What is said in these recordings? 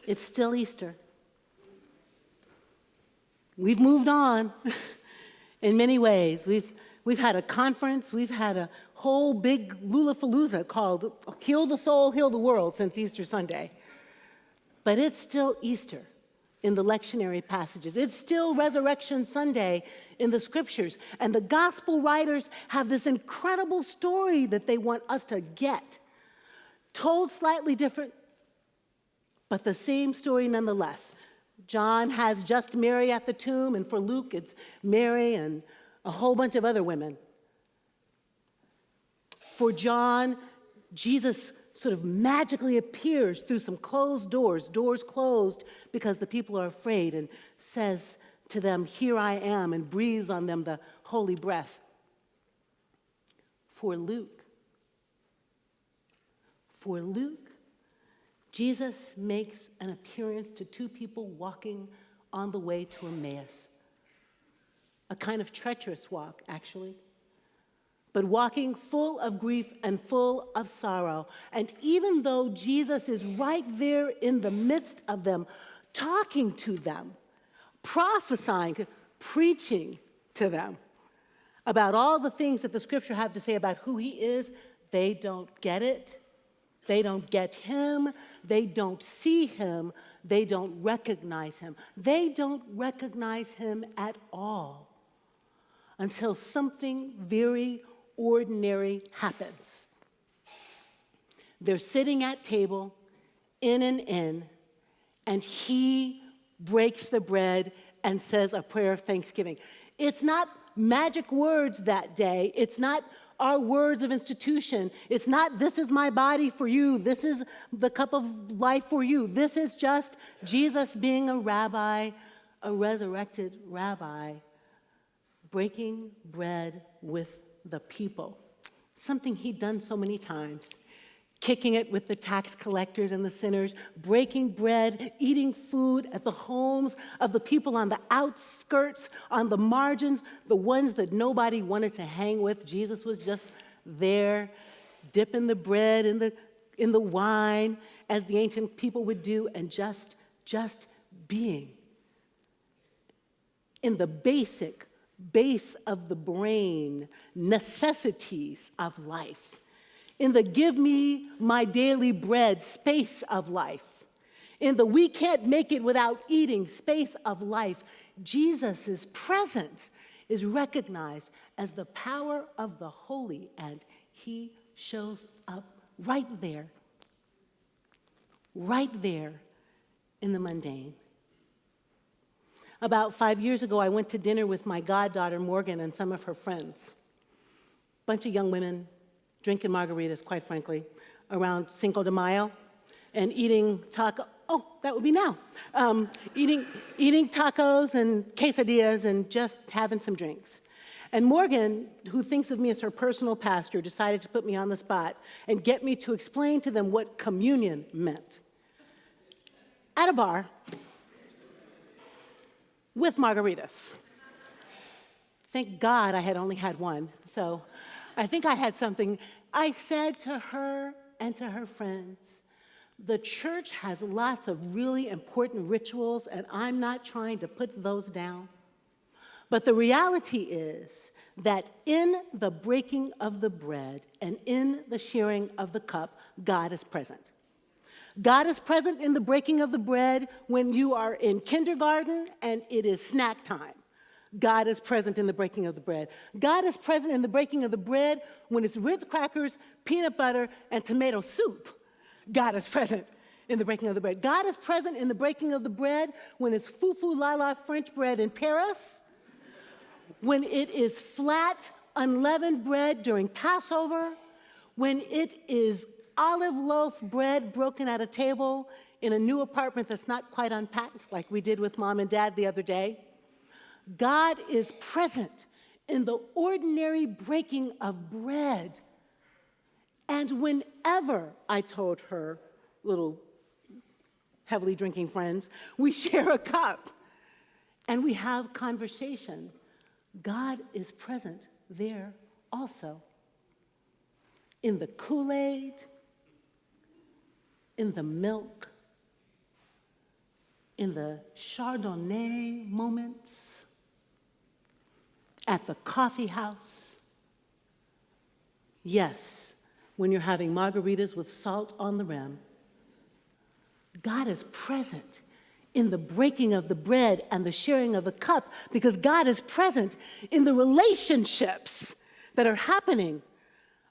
It's still Easter. We've moved on in many ways. We've had a conference, we've had a whole big Lulafalooza called Heal the Soul, Heal the World since Easter Sunday. But it's still Easter in the lectionary passages. It's still Resurrection Sunday in the scriptures. And the gospel writers have this incredible story that they want us to get, told slightly different, but the same story nonetheless. John has just Mary at the tomb, and for Luke, it's Mary and a whole bunch of other women. For John, Jesus sort of magically appears through some closed doors closed because the people are afraid, and says to them, "Here I am," and breathes on them the holy breath. For Luke, Jesus makes an appearance to two people walking on the way to Emmaus. A kind of treacherous walk, actually, but walking full of grief and full of sorrow. And even though Jesus is right there in the midst of them, talking to them, prophesying, preaching to them about all the things that the scripture have to say about who he is, they don't get it. They don't get him. They don't see him. They don't recognize him. They don't recognize him at all until something very ordinary happens. They're sitting at table in an inn, and he breaks the bread and says a prayer of thanksgiving. It's not magic words that day. It's not our words of institution. It's not, "This is my body for you. This is the cup of life for you." This is just Jesus being a rabbi, a resurrected rabbi, breaking bread with the people. Something he'd done so many times. Kicking it with the tax collectors and the sinners, breaking bread, eating food at the homes of the people on the outskirts, on the margins, the ones that nobody wanted to hang with. Jesus was just there, dipping the bread in the wine, as the ancient people would do, and just being. In the basic base of the brain, necessities of life. In the give me my daily bread space of life, in the we can't make it without eating space of life, Jesus' presence is recognized as the power of the holy, and he shows up right there in the mundane. About 5 years ago, I went to dinner with my goddaughter, Morgan, and some of her friends. Bunch of young women, drinking margaritas, quite frankly, around Cinco de Mayo, and eating that would be now. Eating tacos and quesadillas and just having some drinks. And Morgan, who thinks of me as her personal pastor, decided to put me on the spot and get me to explain to them what communion meant. At a bar, with margaritas. Thank God I had only had one, so I think I had something. I said to her and to her friends, the church has lots of really important rituals, and I'm not trying to put those down. But the reality is that in the breaking of the bread and in the sharing of the cup, God is present. God is present in the breaking of the bread when you are in kindergarten and it is snack time. God is present in the breaking of the bread. God is present in the breaking of the bread when it's Ritz crackers, peanut butter, and tomato soup. God is present in the breaking of the bread. God is present in the breaking of the bread when it's fufu lala French bread in Paris, when it is flat, unleavened bread during Passover, when it is olive loaf bread broken at a table in a new apartment that's not quite unpacked like we did with Mom and Dad the other day. God is present in the ordinary breaking of bread. And whenever, I told her little heavily drinking friends, we share a cup and we have conversation, God is present there also. In the Kool-Aid, in the milk, in the Chardonnay moments, at the coffee house. Yes, when you're having margaritas with salt on the rim. God is present in the breaking of the bread and the sharing of the cup, because God is present in the relationships that are happening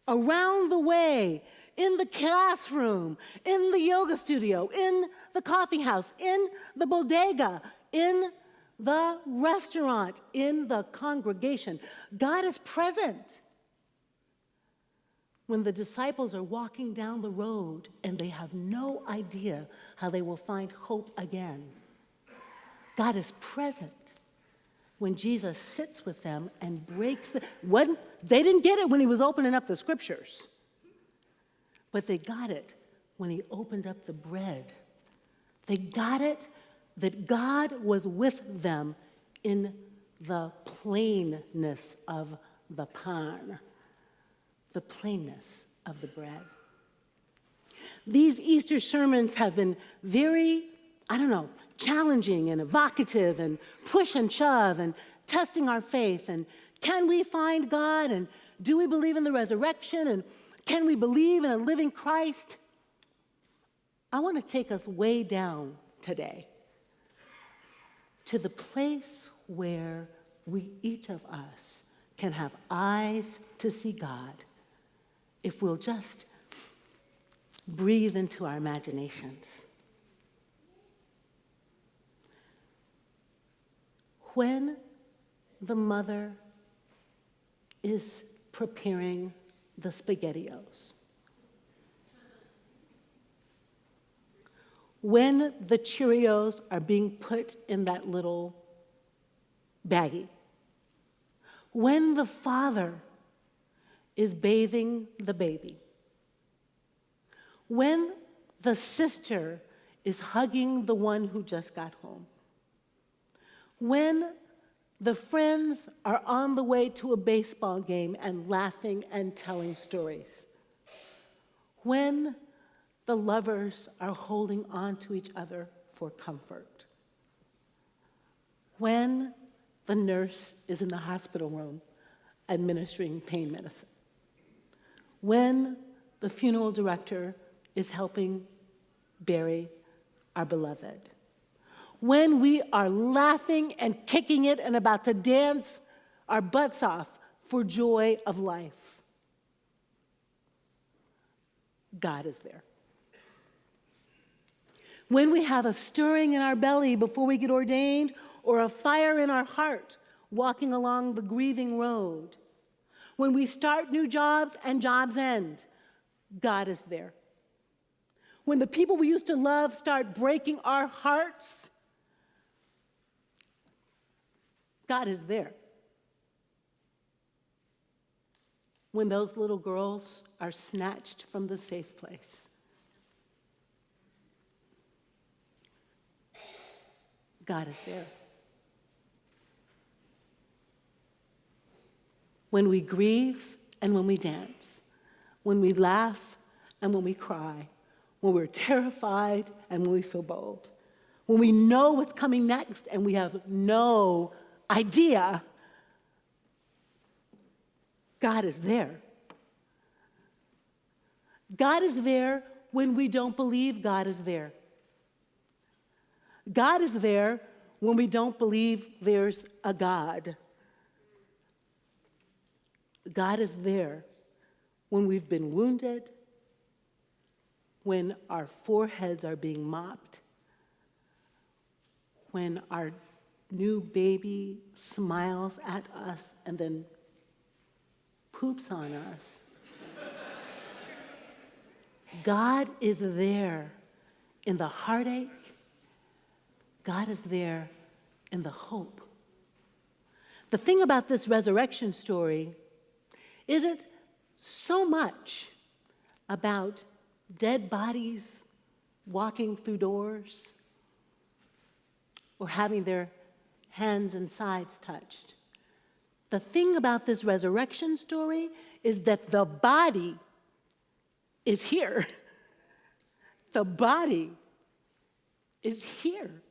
around the way, in the classroom, in the yoga studio, in the coffee house, in the bodega, in the restaurant, in the congregation. God is present. When the disciples are walking down the road and they have no idea how they will find hope again, God is present when Jesus sits with them and breaks they didn't get it when he was opening up the scriptures, but they got it when he opened up the bread. They got it that God was with them in the plainness of the pan, the plainness of the bread. These Easter sermons have been very, challenging and evocative and push and shove and testing our faith. And can we find God? And do we believe in the resurrection? And can we believe in a living Christ? I want to take us way down today to the place where each of us can have eyes to see God if we'll just breathe into our imaginations. When the mother is preparing the SpaghettiOs, when the Cheerios are being put in that little baggie, when the father is bathing the baby, when the sister is hugging the one who just got home, when the friends are on the way to a baseball game and laughing and telling stories, when the lovers are holding on to each other for comfort, when the nurse is in the hospital room administering pain medicine, when the funeral director is helping bury our beloved, when we are laughing and kicking it and about to dance our butts off for joy of life, God is there. When we have a stirring in our belly before we get ordained, or a fire in our heart walking along the grieving road, when we start new jobs and jobs end, God is there. When the people we used to love start breaking our hearts, God is there. When those little girls are snatched from the safe place, God is there. When we grieve and when we dance, when we laugh and when we cry, when we're terrified and when we feel bold, when we know what's coming next and we have no idea, God is there. God is there when we don't believe God is there. God is there when we don't believe there's a God. God is there when we've been wounded, when our foreheads are being mopped, when our new baby smiles at us and then poops on us. God is there in the heartache. God is there in the hope. The thing about this resurrection story isn't so much about dead bodies walking through doors or having their hands and sides touched. The thing about this resurrection story is that the body is here. The body is here.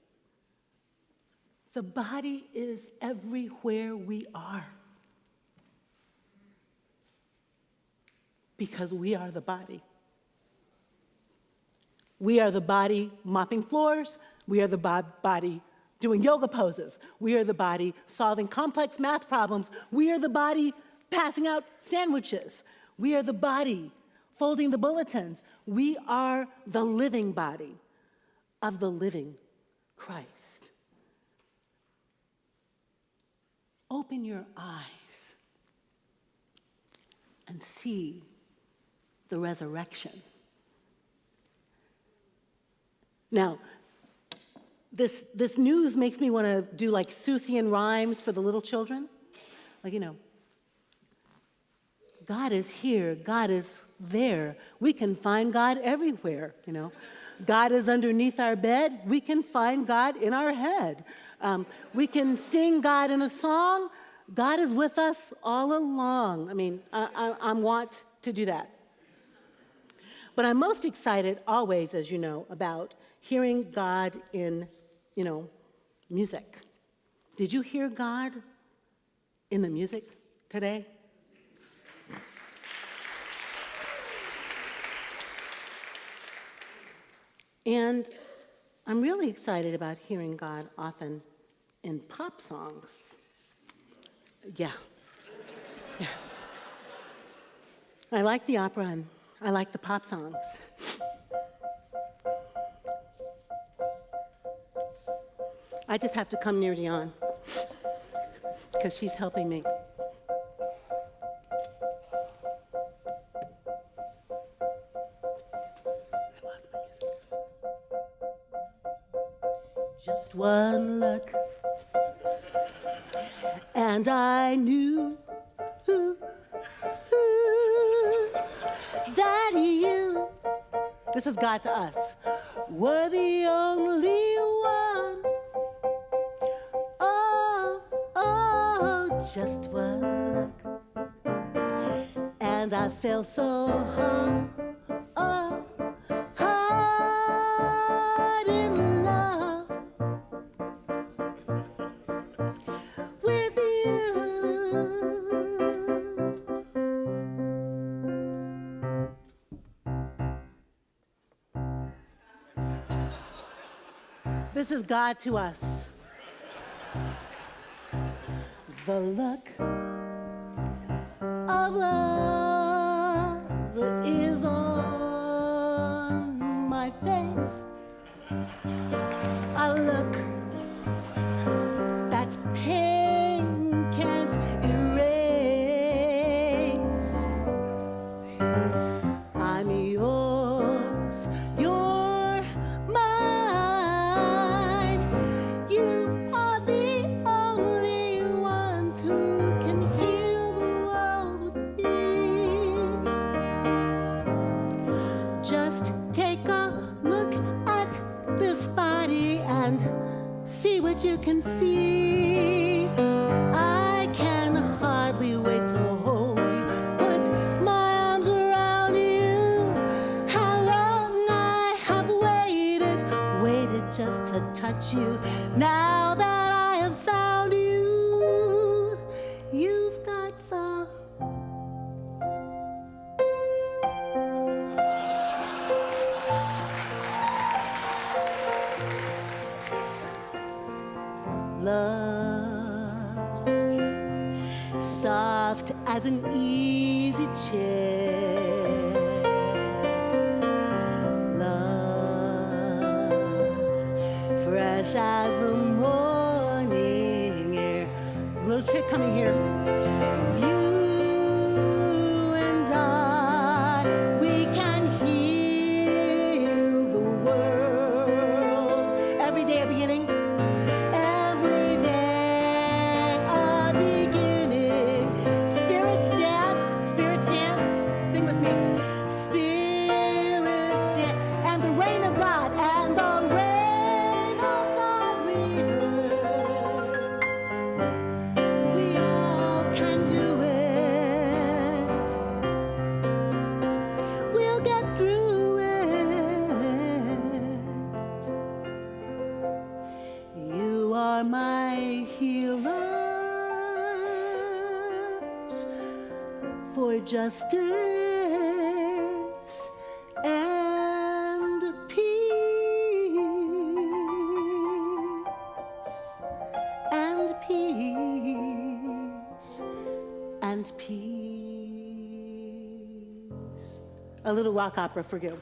The body is everywhere we are. Because we are the body. We are the body mopping floors. We are the body doing yoga poses. We are the body solving complex math problems. We are the body passing out sandwiches. We are the body folding the bulletins. We are the living body of the living Christ. Open your eyes and see the resurrection. Now, this news makes me want to do like Seussian rhymes for the little children. Like, God is here, God is there. We can find God everywhere, God is underneath our bed. We can find God in our head. We can sing God in a song. God is with us all along. I want to do that. But I'm most excited always, as you know, about hearing God in, music. Did you hear God in the music today? And I'm really excited about hearing God often in pop songs. Yeah. I like the opera and I like the pop songs. I just have to come near Dion because she's helping me. Just one look, and I knew that you, this is God to us, were the only one. Oh, just one look, and I fell so hard in love with you. This is God to us. The look of love is on my face. A look that pain can't erase. I'm yours, you're mine. You are the only ones who can heal the world with me. Just take a look at this body and see what you can see. I can hardly wait to hold you, put my arms around you. How long I have waited just to touch you. Now that I have found you, you've got the love, soft as an easy chair. Love, fresh as the morning air. Little trick coming here. You and I, we can heal the world. Every day a beginning. Every day a beginning. Spirits dance, sing with me. Spirits dance, and the rain of God, and the rain of God rehearsed. We all can do it. We'll get through it. You are my healers for justice and peace and peace and peace. A little rock opera for you.